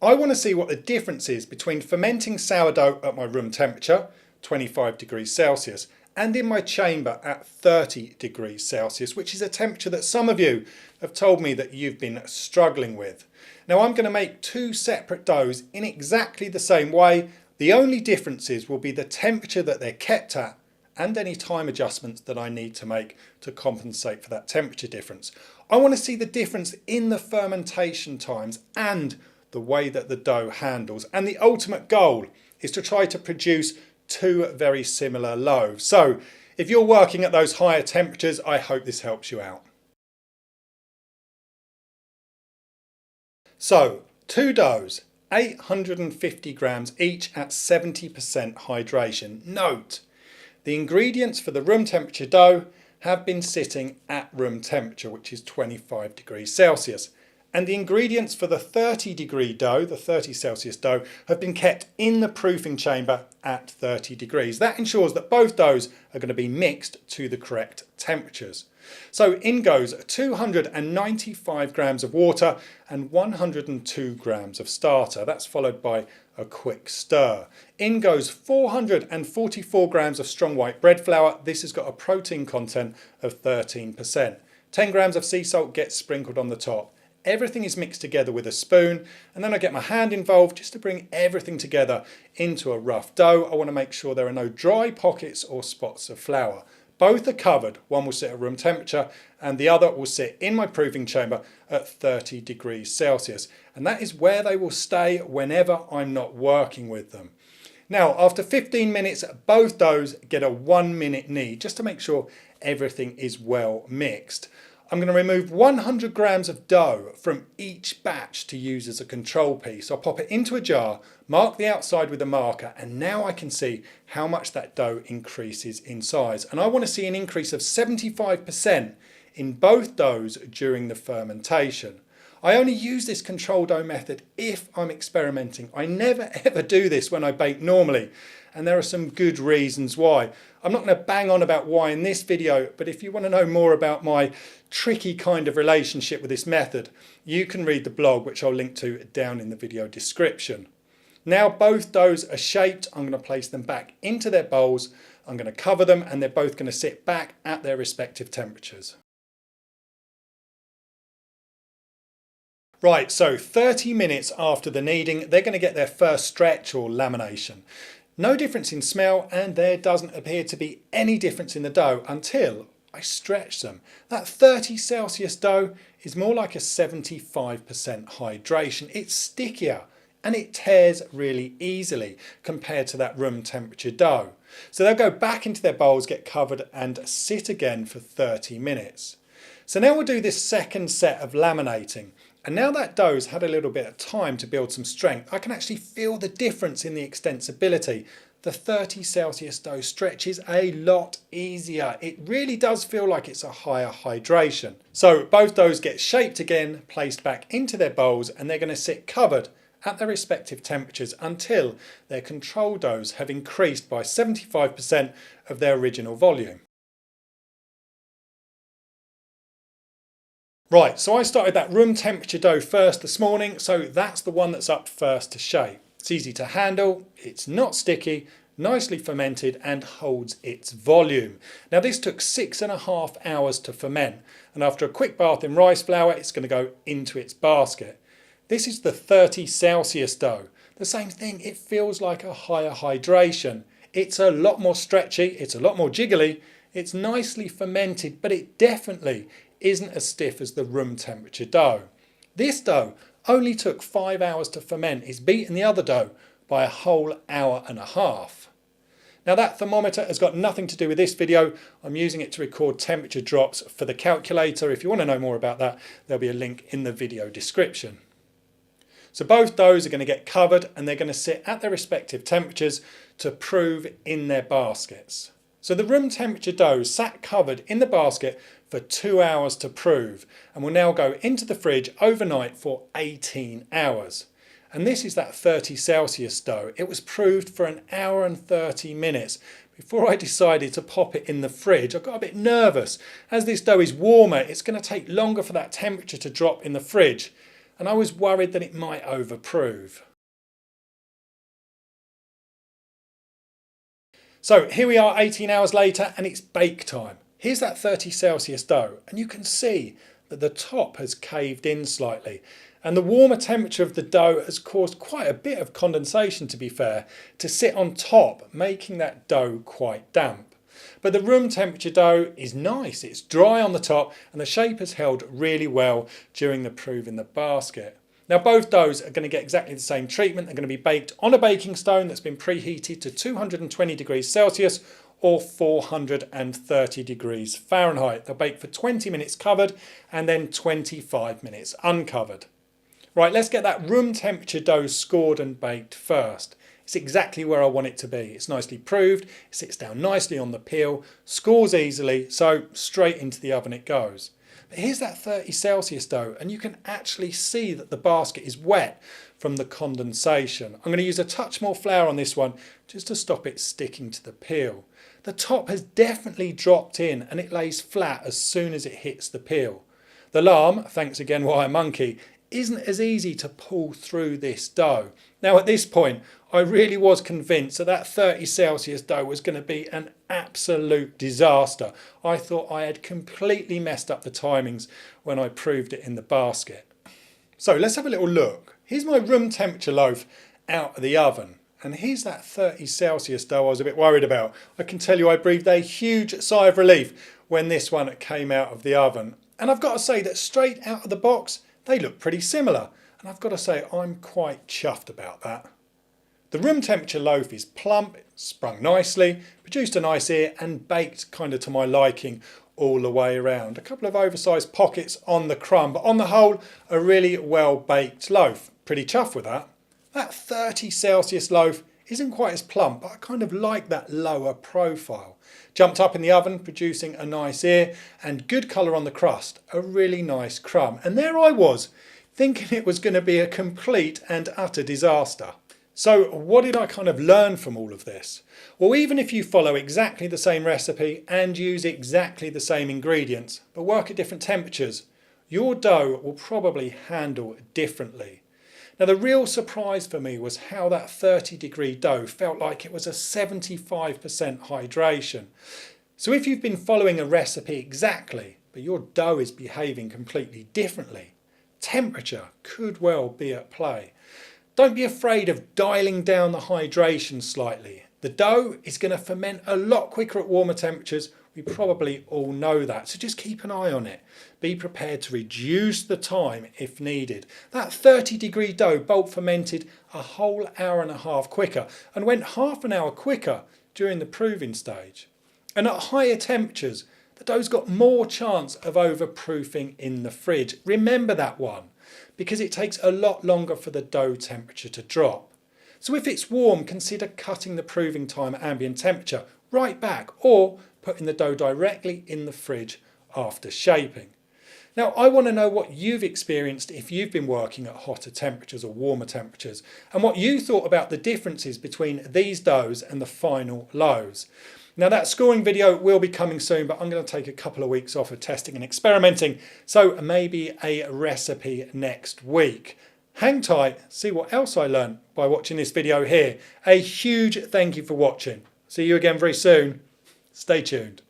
I want to see what the difference is between fermenting sourdough at my room temperature, 25 degrees Celsius, and in my chamber at 30 degrees Celsius, which is a temperature that some of you have told me that you've been struggling with. Now I'm going to make two separate doughs in exactly the same way. The only differences will be the temperature that they're kept at and any time adjustments that I need to make to compensate for that temperature difference. I want to see the difference in the fermentation times and the way that the dough handles. And the ultimate goal is to try to produce two very similar loaves. So if you're working at those higher temperatures, I hope this helps you out. So two doughs, 850 grams each at 70% hydration. Note, the ingredients for the room temperature dough have been sitting at room temperature, which is 25 degrees Celsius. And the ingredients for the 30 degree dough, the 30 Celsius dough, have been kept in the proofing chamber at 30 degrees. That ensures that both doughs are going to be mixed to the correct temperatures. So in goes 295 grams of water and 102 grams of starter. That's followed by a quick stir. In goes 444 grams of strong white bread flour. This has got a protein content of 13%. 10 grams of sea salt gets sprinkled on the top. Everything is mixed together with a spoon, and then I get my hand involved just to bring everything together into a rough dough. I want to make sure there are no dry pockets or spots of flour. Both are covered. One will sit at room temperature and the other will sit in my proofing chamber at 30 degrees Celsius. And that is where they will stay whenever I'm not working with them. Now, after 15 minutes, both doughs get a 1 minute knead just to make sure everything is well mixed. I'm going to remove 100 grams of dough from each batch to use as a control piece. I'll pop it into a jar, mark the outside with a marker, and now I can see how much that dough increases in size. And I want to see an increase of 75% in both doughs during the fermentation. I only use this control dough method if I'm experimenting. I never ever do this when I bake normally, and there are some good reasons why. I'm not going to bang on about why in this video, but if you want to know more about my tricky kind of relationship with this method, you can read the blog, which I'll link to down in the video description. Now both doughs are shaped. I'm going to place them back into their bowls. I'm going to cover them, and they're both going to sit back at their respective temperatures. Right, so 30 minutes after the kneading, they're going to get their first stretch or lamination. No difference in smell, and there doesn't appear to be any difference in the dough until I stretch them. That 30 Celsius dough is more like a 75% hydration. It's stickier and it tears really easily compared to that room temperature dough. So they'll go back into their bowls, get covered and sit again for 30 minutes. So now we'll do this second set of laminating. And now that dough's had a little bit of time to build some strength, I can actually feel the difference in the extensibility. The 30 Celsius dough stretches a lot easier. It really does feel like it's a higher hydration. So both doughs get shaped again, placed back into their bowls, and they're going to sit covered at their respective temperatures until their control doughs have increased by 75% of their original volume. Right, so I started that room temperature dough first this morning, so that's the one that's up first to shape. It's easy to handle, it's not sticky, nicely fermented and holds its volume. Now this took 6.5 hours to ferment, and after a quick bath in rice flour, it's going to go into its basket. This is the 30 Celsius dough. The same thing, it feels like a higher hydration. It's a lot more stretchy, it's a lot more jiggly, it's nicely fermented, but it definitely isn't as stiff as the room temperature dough. This dough only took 5 hours to ferment. It's beaten the other dough by a whole hour and a half. Now that thermometer has got nothing to do with this video. I'm using it to record temperature drops for the calculator. If you want to know more about that, there'll be a link in the video description. So both doughs are going to get covered and they're going to sit at their respective temperatures to prove in their baskets. So the room temperature dough sat covered in the basket for 2 hours to prove, and will now go into the fridge overnight for 18 hours. And this is that 30 Celsius dough. It was proved for 1 hour and 30 minutes. Before I decided to pop it in the fridge, I got a bit nervous. As this dough is warmer, it's going to take longer for that temperature to drop in the fridge. and I was worried that it might overprove. So here we are 18 hours later and it's bake time. Here's that 30 Celsius dough and you can see that the top has caved in slightly, and the warmer temperature of the dough has caused quite a bit of condensation, to be fair, to sit on top, making that dough quite damp. But the room temperature dough is nice, it's dry on the top and the shape has held really well during the proof in the basket. Now both doughs are going to get exactly the same treatment. They're going to be baked on a baking stone that's been preheated to 220 degrees Celsius or 430 degrees Fahrenheit. They'll bake for 20 minutes covered and then 25 minutes uncovered. Right, let's get that room temperature dough scored and baked first. It's exactly where I want it to be. It's nicely proved, it sits down nicely on the peel, scores easily, so straight into the oven it goes. But here's that 30 Celsius dough and you can actually see that the basket is wet from the condensation. I'm going to use a touch more flour on this one just to stop it sticking to the peel. The top has definitely dropped in and it lays flat as soon as it hits the peel. The lamb, thanks again Wire Monkey, isn't as easy to pull through this dough. Now at this point I really was convinced that that 30 Celsius dough was going to be an absolute disaster. I thought I had completely messed up the timings when I proved it in the basket. So let's have a little look. Here's my room temperature loaf out of the oven. And here's that 30 Celsius dough I was a bit worried about. I can tell you I breathed a huge sigh of relief when this one came out of the oven. And I've got to say that straight out of the box, they look pretty similar. And I've got to say I'm quite chuffed about that. The room temperature loaf is plump, sprung nicely, produced a nice ear and baked kind of to my liking all the way around. A couple of oversized pockets on the crumb, but on the whole, a really well baked loaf. Pretty chuffed with that. That 30 Celsius loaf isn't quite as plump, but I kind of like that lower profile. Jumped up in the oven, producing a nice ear and good colour on the crust, a really nice crumb. And there I was, thinking it was going to be a complete and utter disaster. So what did I kind of learn from all of this? Well, even if you follow exactly the same recipe and use exactly the same ingredients, but work at different temperatures, your dough will probably handle differently. Now the real surprise for me was how that 30-degree dough felt like it was a 75% hydration. So if you've been following a recipe exactly, but your dough is behaving completely differently, temperature could well be at play. Don't be afraid of dialing down the hydration slightly. The dough is going to ferment a lot quicker at warmer temperatures. We probably all know that, so just keep an eye on it. Be prepared to reduce the time if needed. That 30-degree dough bulk fermented a whole hour and a half quicker and went half an hour quicker during the proving stage. And at higher temperatures, the dough's got more chance of overproofing in the fridge. Remember that one, because it takes a lot longer for the dough temperature to drop. So if it's warm, consider cutting the proving time at ambient temperature right back or putting the dough directly in the fridge after shaping. Now I want to know what you've experienced if you've been working at hotter temperatures or warmer temperatures, and what you thought about the differences between these doughs and the final loaves. Now that scoring video will be coming soon, but I'm going to take a couple of weeks off of testing and experimenting, so maybe a recipe next week. Hang tight, see what else I learned by watching this video here. A huge thank you for watching. See you again very soon. Stay tuned.